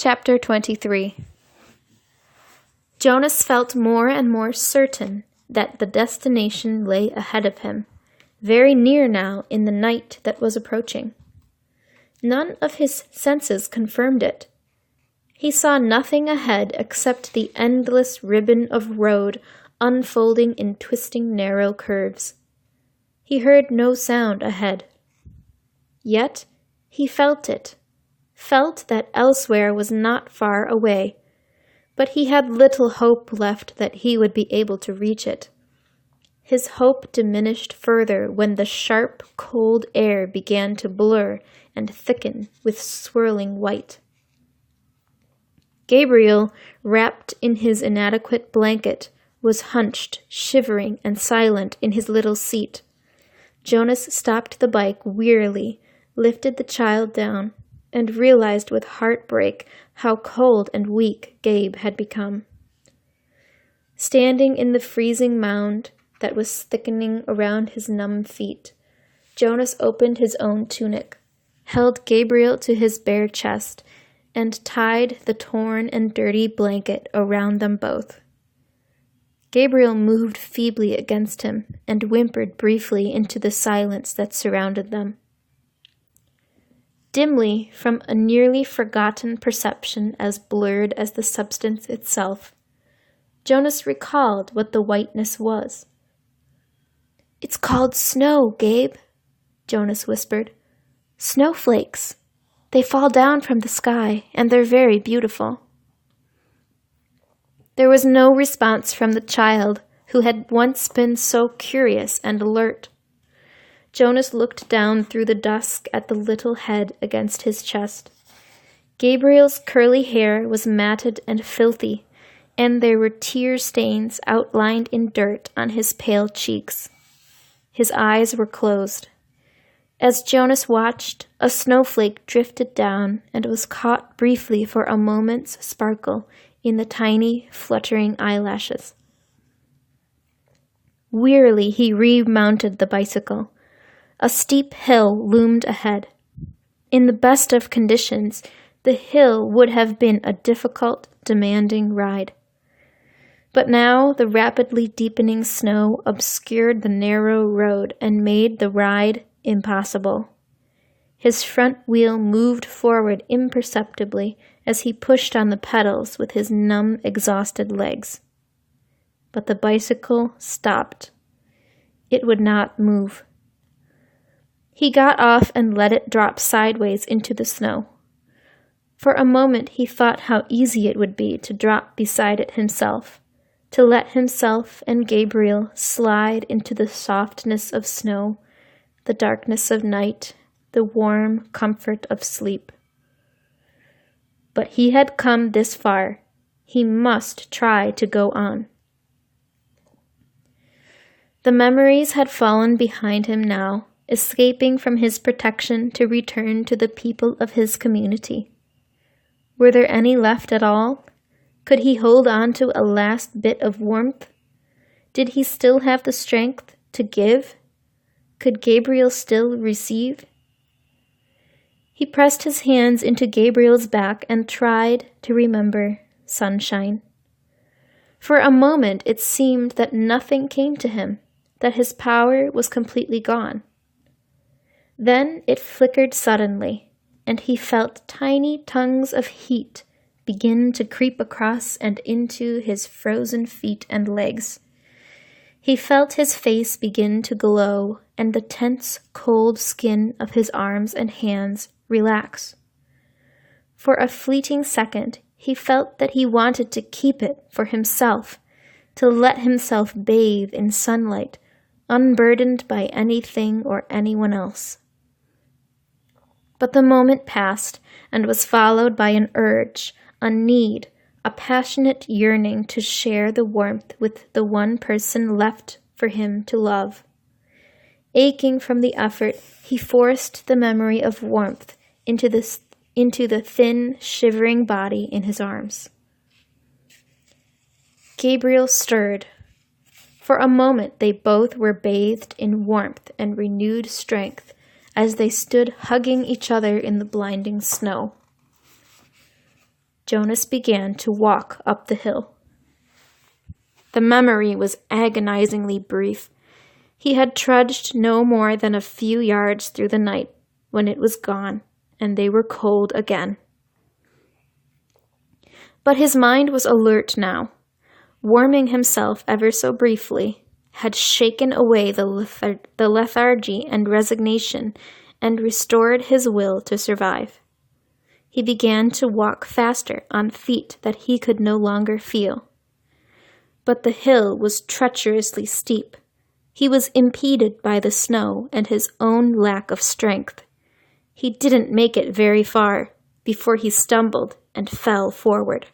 Chapter 23. Jonas felt more and more certain that the destination lay ahead of him, very near now in the night that was approaching. None of his senses confirmed it. He saw nothing ahead except the endless ribbon of road unfolding in twisting narrow curves. He heard no sound ahead. Yet he felt it, felt that elsewhere was not far away, but he had little hope left that he would be able to reach it. His hope diminished further when the sharp, cold air began to blur and thicken with swirling white. Gabriel, wrapped in his inadequate blanket, was hunched, shivering and silent in his little seat. Jonas stopped the bike wearily, lifted the child down, and realized with heartbreak how cold and weak Gabe had become. Standing in the freezing mound that was thickening around his numb feet, Jonas opened his own tunic, held Gabriel to his bare chest, and tied the torn and dirty blanket around them both. Gabriel moved feebly against him and whimpered briefly into the silence that surrounded them. Dimly, from a nearly forgotten perception as blurred as the substance itself, Jonas recalled what the whiteness was. "It's called snow, Gabe," Jonas whispered. "Snowflakes. They fall down from the sky, and they're very beautiful." There was no response from the child, who had once been so curious and alert. Jonas looked down through the dusk at the little head against his chest. Gabriel's curly hair was matted and filthy, and there were tear stains outlined in dirt on his pale cheeks. His eyes were closed. As Jonas watched, a snowflake drifted down and was caught briefly for a moment's sparkle in the tiny, fluttering eyelashes. Wearily he remounted the bicycle. A steep hill loomed ahead. In the best of conditions, the hill would have been a difficult, demanding ride. But now the rapidly deepening snow obscured the narrow road and made the ride impossible. His front wheel moved forward imperceptibly as he pushed on the pedals with his numb, exhausted legs. But the bicycle stopped. It would not move. He got off and let it drop sideways into the snow. For a moment he thought how easy it would be to drop beside it himself, to let himself and Gabriel slide into the softness of snow, the darkness of night, the warm comfort of sleep. But he had come this far. He must try to go on. The memories had fallen behind him now, escaping from his protection to return to the people of his community. Were there any left at all? Could he hold on to a last bit of warmth? Did he still have the strength to give? Could Gabriel still receive? He pressed his hands into Gabriel's back and tried to remember sunshine. For a moment it seemed that nothing came to him, that his power was completely gone. Then it flickered suddenly, and he felt tiny tongues of heat begin to creep across and into his frozen feet and legs. He felt his face begin to glow, and the tense, cold skin of his arms and hands relax. For a fleeting second, he felt that he wanted to keep it for himself, to let himself bathe in sunlight, unburdened by anything or anyone else. But the moment passed and was followed by an urge, a need, a passionate yearning to share the warmth with the one person left for him to love. Aching from the effort, he forced the memory of warmth into the thin, shivering body in his arms. Gabriel stirred. For a moment they both were bathed in warmth and renewed strength as they stood hugging each other in the blinding snow. Jonas began to walk up the hill. The memory was agonizingly brief. He had trudged no more than a few yards through the night when it was gone, and they were cold again. But his mind was alert now. Warming himself ever so briefly, had shaken away the lethargy and resignation and restored his will to survive. He began to walk faster on feet that he could no longer feel. But the hill was treacherously steep. He was impeded by the snow and his own lack of strength. He didn't make it very far before he stumbled and fell forward.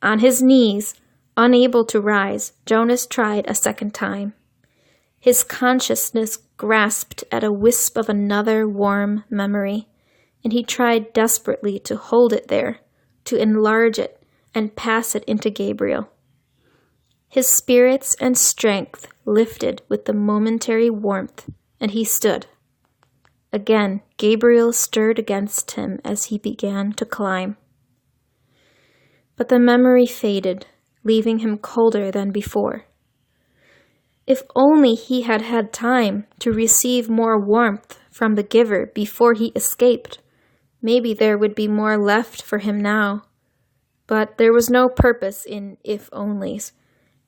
On his knees, unable to rise, Jonas tried a second time. His consciousness grasped at a wisp of another warm memory, and he tried desperately to hold it there, to enlarge it and pass it into Gabriel. His spirits and strength lifted with the momentary warmth, and he stood. Again, Gabriel stirred against him as he began to climb. But the memory faded, leaving him colder than before. If only he had had time to receive more warmth from the giver before he escaped, maybe there would be more left for him now. But there was no purpose in if-onlys.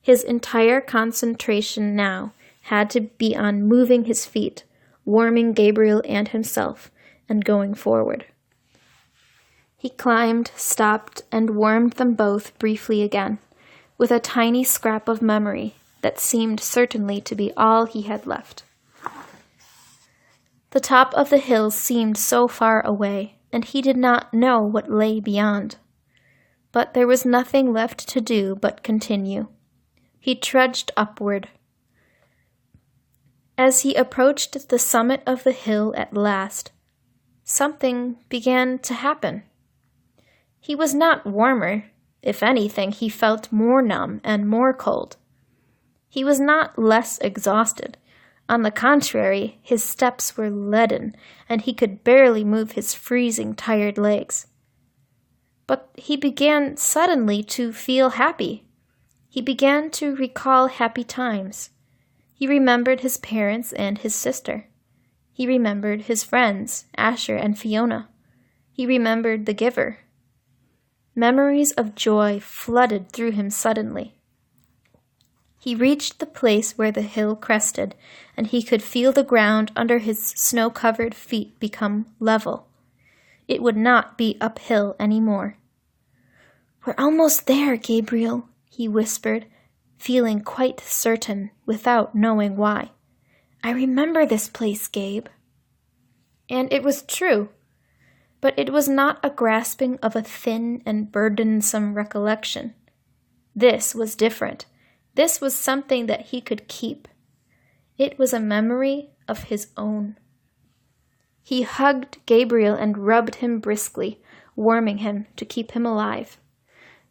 His entire concentration now had to be on moving his feet, warming Gabriel and himself, and going forward. He climbed, stopped, and warmed them both briefly again, with a tiny scrap of memory that seemed certainly to be all he had left. The top of the hill seemed so far away, and he did not know what lay beyond. But there was nothing left to do but continue. He trudged upward. As he approached the summit of the hill at last, something began to happen. He was not warmer. If anything, he felt more numb and more cold. He was not less exhausted. On the contrary, his steps were leaden, and he could barely move his freezing, tired legs. But he began suddenly to feel happy. He began to recall happy times. He remembered his parents and his sister. He remembered his friends, Asher and Fiona. He remembered the giver. Memories of joy flooded through him suddenly. He reached the place where the hill crested, and he could feel the ground under his snow-covered feet become level. It would not be uphill any more. "We're almost there, Gabriel," he whispered, feeling quite certain, without knowing why. "I remember this place, Gabe." And it was true. But it was not a grasping of a thin and burdensome recollection. This was different. This was something that he could keep. It was a memory of his own. He hugged Gabriel and rubbed him briskly, warming him to keep him alive.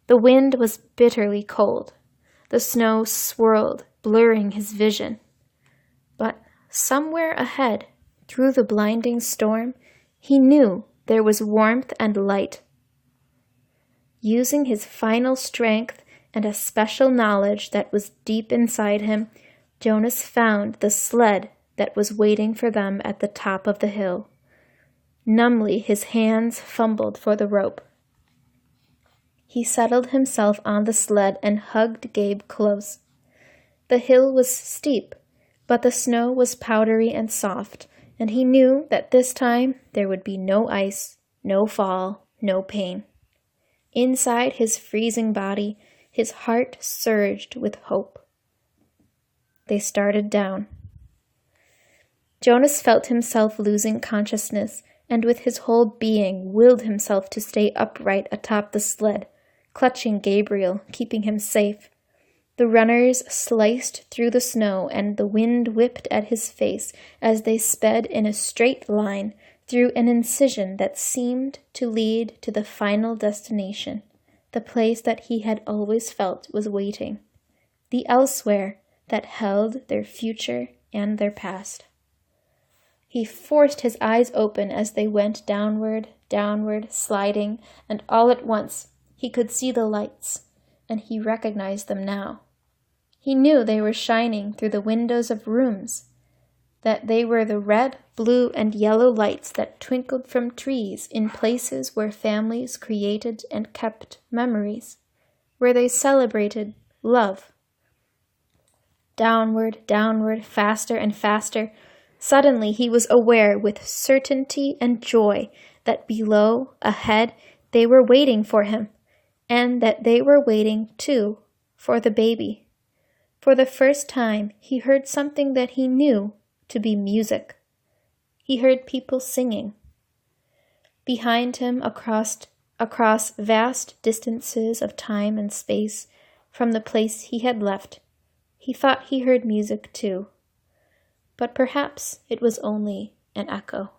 The wind was bitterly cold. The snow swirled, blurring his vision. But somewhere ahead, through the blinding storm, he knew there was warmth and light. Using his final strength and a special knowledge that was deep inside him, Jonas found the sled that was waiting for them at the top of the hill. Numbly, his hands fumbled for the rope. He settled himself on the sled and hugged Gabe close. The hill was steep, but the snow was powdery and soft, and he knew that this time there would be no ice, no fall, no pain. Inside his freezing body, his heart surged with hope. They started down. Jonas felt himself losing consciousness, and with his whole being willed himself to stay upright atop the sled, clutching Gabriel, keeping him safe. The runners sliced through the snow, and the wind whipped at his face as they sped in a straight line through an incision that seemed to lead to the final destination, the place that he had always felt was waiting, the elsewhere that held their future and their past. He forced his eyes open as they went downward, downward, sliding, and all at once he could see the lights, and he recognized them now. He knew they were shining through the windows of rooms, that they were the red, blue, and yellow lights that twinkled from trees in places where families created and kept memories, where they celebrated love. Downward, downward, faster and faster. Suddenly he was aware with certainty and joy that below, ahead, they were waiting for him, and that they were waiting, too, for the baby. For the first time, he heard something that he knew to be music. He heard people singing. Behind him, across vast distances of time and space from the place he had left, he thought he heard music too. But perhaps it was only an echo.